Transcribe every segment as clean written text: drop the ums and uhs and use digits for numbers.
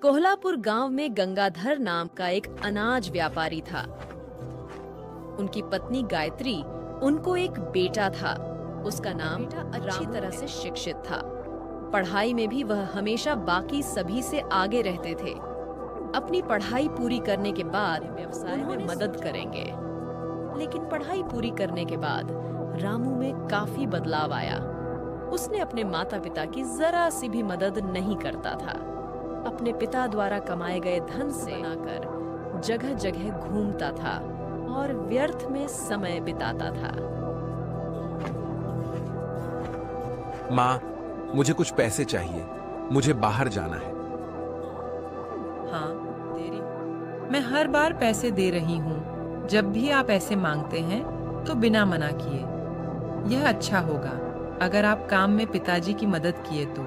कोल्हापुर गांव में गंगाधर नाम का एक अनाज व्यापारी था। उनकी पत्नी गायत्री, उनको एक बेटा था। उसका नाम अच्छी तरह से शिक्षित था। पढ़ाई में भी वह हमेशा बाकी सभी से आगे रहते थे। अपनी पढ़ाई पूरी करने के बाद व्यवसाय में मदद करेंगे। लेकिन पढ़ाई पूरी करने के बाद रामू में काफी बदलाव आया। उसने अपने माता पिता की जरा सी भी मदद नहीं करता था। अपने पिता द्वारा कमाए गए धन से बनाकर जगह जगह घूमता था और व्यर्थ में समय बिताता था। माँ, मुझे कुछ पैसे चाहिए। मुझे बाहर जाना है। हाँ, तेरी मैं हर बार पैसे दे रही हूँ। जब भी आप ऐसे मांगते हैं तो बिना मना किए। यह अच्छा होगा अगर आप काम में पिताजी की मदद किए तो।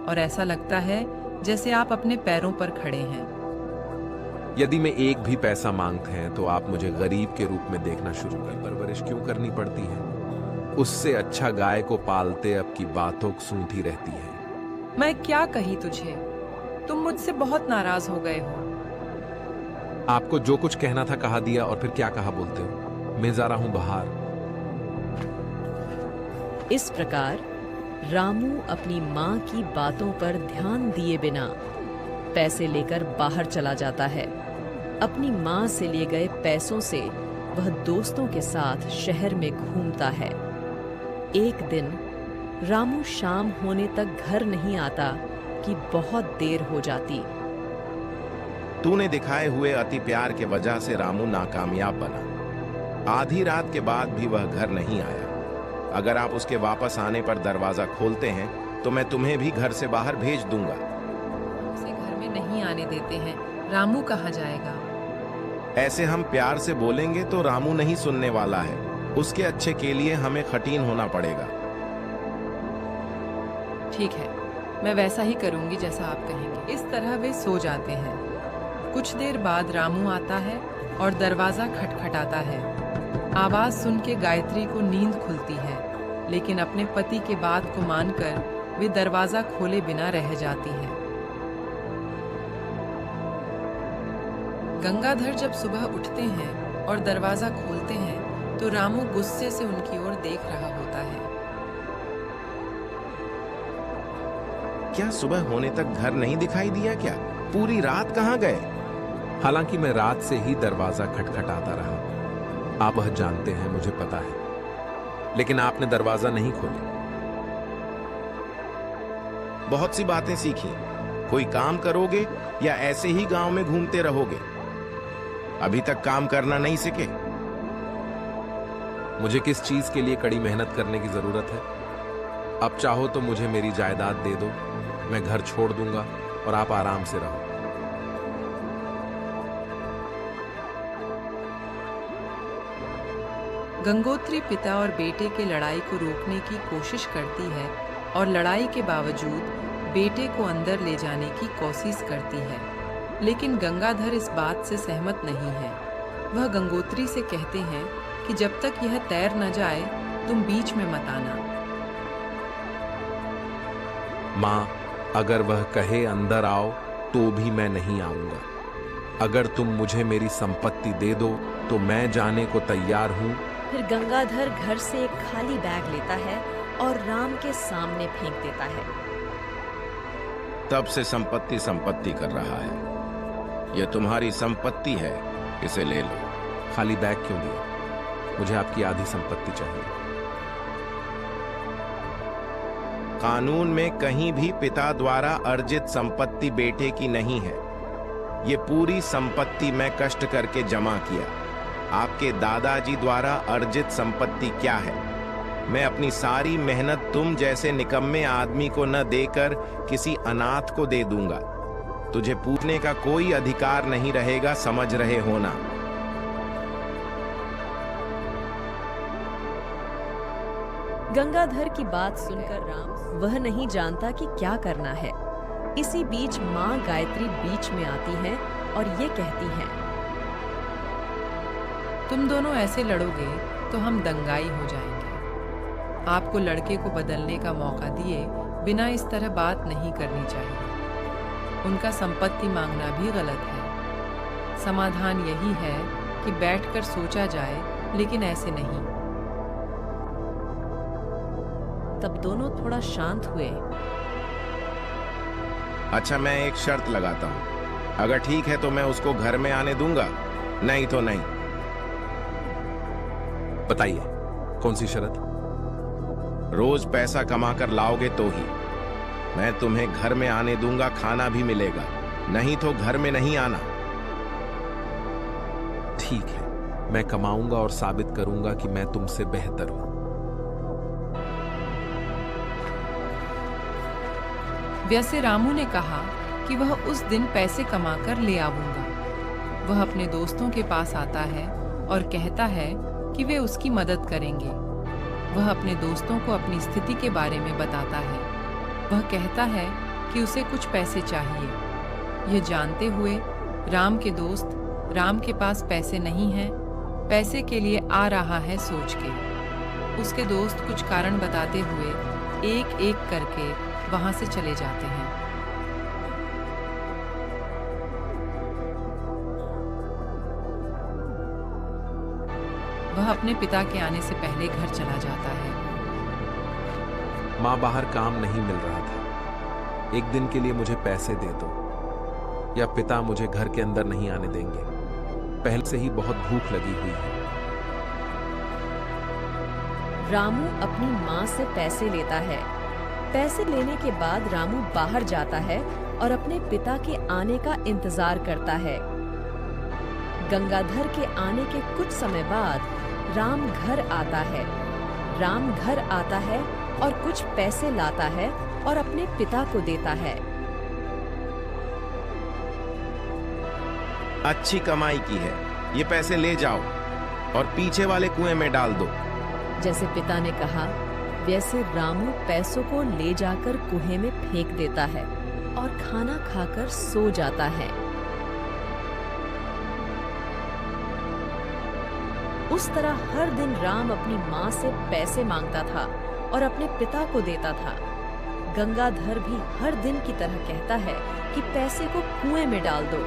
और ऐसा लगता है जैसे आप अपने पैरों पर खड़े हैं। यदि मैं एक भी पैसा मांगते हैं तो आप मुझे गरीब के रूप में देखना शुरू कर। परवरिश क्यों करनी पड़ती है? उससे अच्छा गाय को पालते अब की बातों सुनती रहती है। मैं क्या कही तुझे? तुम मुझसे बहुत नाराज हो गए हो। आपको जो कुछ कहना था कहा दिया, और फिर क्या कहा बोलते हो? मैं जा रहा हूं बाहर। इस प्रकार रामू अपनी माँ की बातों पर ध्यान दिए बिना पैसे लेकर बाहर चला जाता है। अपनी माँ से लिए गए पैसों से वह दोस्तों के साथ शहर में घूमता है। एक दिन रामू शाम होने तक घर नहीं आता कि बहुत देर हो जाती। तूने दिखाए हुए अति प्यार के वजह से रामू नाकामयाब बना। आधी रात के बाद भी वह घर नहीं आया। अगर आप उसके वापस आने पर दरवाजा खोलते हैं तो मैं तुम्हें भी घर से बाहर भेज दूंगा। उसे घर में नहीं आने देते हैं। रामू कहाँ जाएगा? ऐसे हम प्यार से बोलेंगे तो रामू नहीं सुनने वाला है। उसके अच्छे के लिए हमें खटीन होना पड़ेगा। ठीक है, मैं वैसा ही करूंगी जैसा आप कहेंगे। इस तरह वे सो जाते हैं। कुछ देर बाद रामू आता है और दरवाजा खटखटाता है। आवाज सुन के गायत्री को नींद खुलती है, लेकिन अपने पति के बात को मानकर वे दरवाजा खोले बिना रह जाती है। गंगाधर जब सुबह उठते हैं और दरवाजा खोलते हैं तो रामू गुस्से से उनकी ओर देख रहा होता है। क्या सुबह होने तक घर नहीं दिखाई दिया क्या? पूरी रात कहाँ गए? हालांकि मैं रात से ही दरवाजा खटखटाता रहा। आप वह जानते हैं, मुझे पता है, लेकिन आपने दरवाजा नहीं खोला। बहुत सी बातें सीखी। कोई काम करोगे या ऐसे ही गांव में घूमते रहोगे? अभी तक काम करना नहीं सीखे। मुझे किस चीज के लिए कड़ी मेहनत करने की जरूरत है? अब चाहो तो मुझे मेरी जायदाद दे दो, मैं घर छोड़ दूंगा और आप आराम से रहो। गंगोत्री पिता और बेटे के लड़ाई को रोकने की कोशिश करती है और लड़ाई के बावजूद बेटे को अंदर ले जाने की कोशिश करती है, लेकिन गंगाधर इस बात से सहमत नहीं है। वह गंगोत्री से कहते हैं कि जब तक यह तैर न जाए तुम बीच में मत आना। माँ, अगर वह कहे अंदर आओ तो भी मैं नहीं आऊंगा। अगर तुम मुझे मेरी संपत्ति दे दो तो मैं जाने को तैयार हूँ। फिर गंगाधर घर से एक खाली बैग लेता है और राम के सामने फेंक देता है। तब से संपत्ति संपत्ति कर रहा है। यह तुम्हारी संपत्ति है, इसे ले लो। खाली बैग क्यों दिया? मुझे आपकी आधी संपत्ति चाहिए। कानून में कहीं भी पिता द्वारा अर्जित संपत्ति बेटे की नहीं है। ये पूरी संपत्ति मैं कष्ट करके जमा किया। आपके दादाजी द्वारा अर्जित संपत्ति क्या है? मैं अपनी सारी मेहनत तुम जैसे निकम्मे आदमी को न देकर किसी अनाथ को दे दूंगा। तुझे पूछने का कोई अधिकार नहीं रहेगा, समझ रहे हो ना? गंगाधर की बात सुनकर राम वह नहीं जानता कि क्या करना है। इसी बीच माँ गायत्री बीच में आती है और ये कहती हैं, तुम दोनों ऐसे लड़ोगे तो हम दंगाई हो जाएंगे। आपको लड़के को बदलने का मौका दिए बिना इस तरह बात नहीं करनी चाहिए। उनका संपत्ति मांगना भी गलत है। समाधान यही है कि बैठकर सोचा जाए, लेकिन ऐसे नहीं। तब दोनों थोड़ा शांत हुए। अच्छा, मैं एक शर्त लगाता हूँ। अगर ठीक है तो मैं उसको घर में आने दूंगा, नहीं तो नहीं। बताइए, कौन सी शर्त? रोज पैसा कमा कर लाओगे तो ही। मैं तुम्हें घर में आने दूंगा, खाना भी मिलेगा, नहीं तो घर में नहीं आना। ठीक है, मैं कमाऊंगा और साबित करूंगा कि मैं तुमसे बेहतर हूं। वैसे रामू ने कहा कि वह उस दिन पैसे कमाकर ले आऊंगा। वह अपने दोस्तों के पास आता है और कहता है कि वे उसकी मदद करेंगे। वह अपने दोस्तों को अपनी स्थिति के बारे में बताता है। वह कहता है कि उसे कुछ पैसे चाहिए। यह जानते हुए राम के दोस्त राम के पास पैसे नहीं हैं, पैसे के लिए आ रहा है सोच के। उसके दोस्त कुछ कारण बताते हुए एक एक करके वहां से चले जाते हैं। वह अपने पिता के आने से पहले घर चला जाता है। माँ बाहर काम नहीं मिल रहा था। एक दिन के लिए मुझे पैसे दे दो, या पिता मुझे घर के अंदर नहीं आने देंगे। पहले से ही बहुत भूख लगी हुई है। रामू अपनी माँ से पैसे लेता है। पैसे लेने के बाद रामू बाहर जाता है और अपने पिता के आने का इंतजार करता है। गंगाधर के आने के कुछ समय बाद राम घर आता है। राम घर आता है और कुछ पैसे लाता है और अपने पिता को देता है। अच्छी कमाई की है, ये पैसे ले जाओ और पीछे वाले कुएं में डाल दो। जैसे पिता ने कहा, वैसे रामू पैसों को ले जाकर कुएं में फेंक देता है और खाना खाकर सो जाता है। उस तरह हर दिन राम अपनी माँ से पैसे मांगता था और अपने पिता को देता था। गंगाधर भी हर दिन की तरह कहता है कि पैसे को कुएं में डाल दो।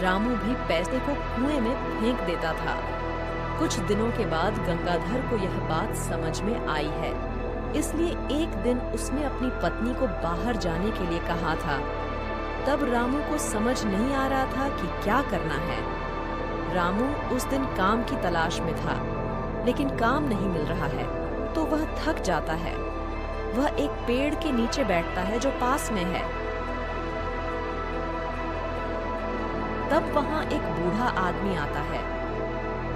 रामू भी पैसे को कुएं में फेंक देता था। कुछ दिनों के बाद गंगाधर को यह बात समझ में आई है, इसलिए एक दिन उसने अपनी पत्नी को बाहर जाने के लिए कहा था। तब रामू को समझ नहीं आ रहा था कि क्या करना है। रामू उस दिन काम की तलाश में था, लेकिन काम नहीं मिल रहा है, तो वह थक जाता है। वह एक पेड़ के नीचे बैठता है जो पास में है। तब वहाँ एक बूढ़ा आदमी आता है।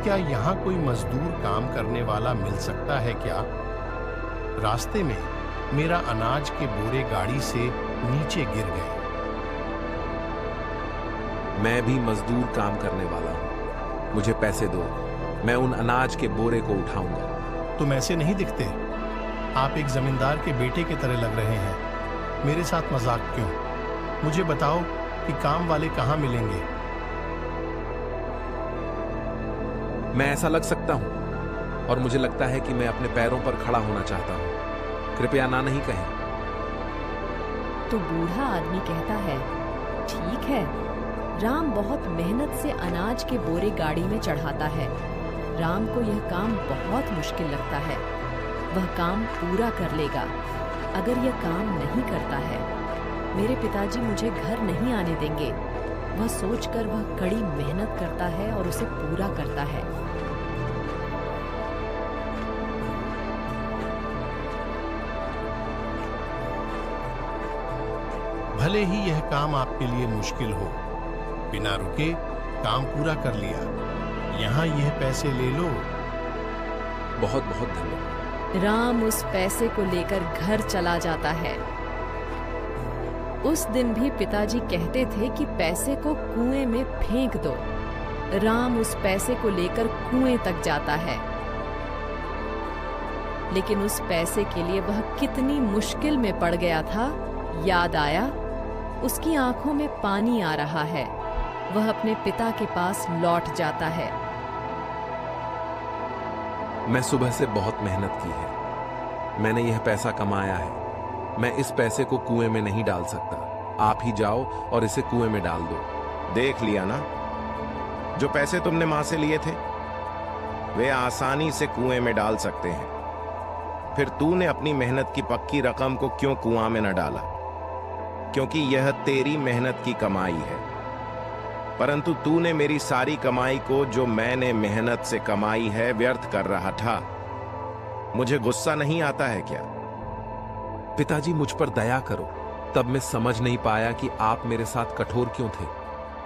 क्या यहाँ कोई मजदूर काम करने वाला मिल सकता है क्या? रास्ते में मेरा अनाज के बोरे गाड़ी से नीचे गिर गए। मैं भी मजदूर काम करने वाला हूँ, मुझे पैसे दो, मैं उन अनाज के बोरे को उठाऊंगा। तुम ऐसे नहीं दिखते। आप एक जमींदार के बेटे की तरह लग रहे हैं। मेरे साथ मजाक क्यों? मुझे बताओ कि काम वाले कहाँ मिलेंगे? मैं ऐसा लग सकता हूँ और मुझे लगता है कि मैं अपने पैरों पर खड़ा होना चाहता हूँ। कृपया ना नहीं कहें। तो बूढ़ा आदमी कहता है, ठीक है। राम बहुत मेहनत से अनाज के बोरे गाड़ी में चढ़ाता है। राम को यह काम बहुत मुश्किल लगता है। वह काम पूरा कर लेगा। अगर यह काम नहीं करता है, मेरे पिताजी मुझे घर नहीं आने देंगे। वह सोचकर वह कड़ी मेहनत करता है और उसे पूरा करता है। भले ही यह काम आपके लिए मुश्किल हो, बिना रुके काम पूरा कर लिया। यहाँ यह पैसे ले लो। बहुत बहुत धन्यवाद। राम उस पैसे को लेकर घर चला जाता है। उस दिन भी पिताजी कहते थे कि पैसे को कुएं में फेंक दो। राम उस पैसे को लेकर कुएं तक जाता है, लेकिन उस पैसे के लिए वह कितनी मुश्किल में पड़ गया था, याद आया। उसकी आंखों में पानी आ रहा है। वह अपने पिता के पास लौट जाता है। मैं सुबह से बहुत मेहनत की है। मैंने यह पैसा कमाया है। मैं इस पैसे को कुएं में नहीं डाल सकता। आप ही जाओ और इसे कुएं में डाल दो। देख लिया ना, जो पैसे तुमने मां से लिए थे वे आसानी से कुएं में डाल सकते हैं। फिर तूने अपनी मेहनत की पक्की रकम को क्यों कुआं में न डाला? क्योंकि यह तेरी मेहनत की कमाई है। परंतु तूने मेरी सारी कमाई को, जो मैंने मेहनत से कमाई है, व्यर्थ कर रहा था। मुझे गुस्सा नहीं आता है क्या? पिताजी मुझ पर दया करो। तब मैं समझ नहीं पाया कि आप मेरे साथ कठोर क्यों थे।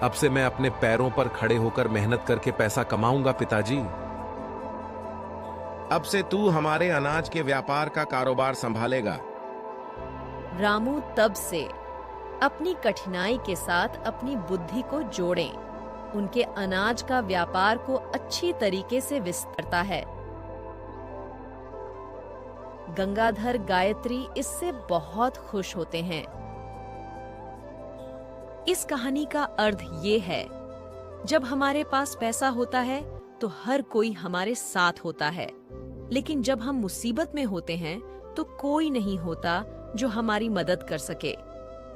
अब से मैं अपने पैरों पर खड़े होकर मेहनत करके पैसा कमाऊंगा पिताजी। अब से तू हमारे अनाज के व्यापार का कारोबार संभालेगा। रामू तब से अपनी कठिनाई के साथ अपनी बुद्धि को जोड़ें, उनके अनाज का व्यापार को अच्छी तरीके से विस्तारता है। गंगाधर गायत्री इससे बहुत खुश होते हैं। इस कहानी का अर्थ ये है, जब हमारे पास पैसा होता है तो हर कोई हमारे साथ होता है, लेकिन जब हम मुसीबत में होते हैं तो कोई नहीं होता जो हमारी मदद कर सके।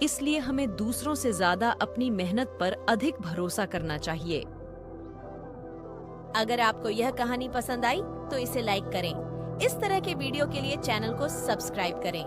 इसलिए हमें दूसरों से ज्यादा अपनी मेहनत पर अधिक भरोसा करना चाहिए। अगर आपको यह कहानी पसंद आई तो इसे लाइक करें। इस तरह के वीडियो के लिए चैनल को सब्सक्राइब करें।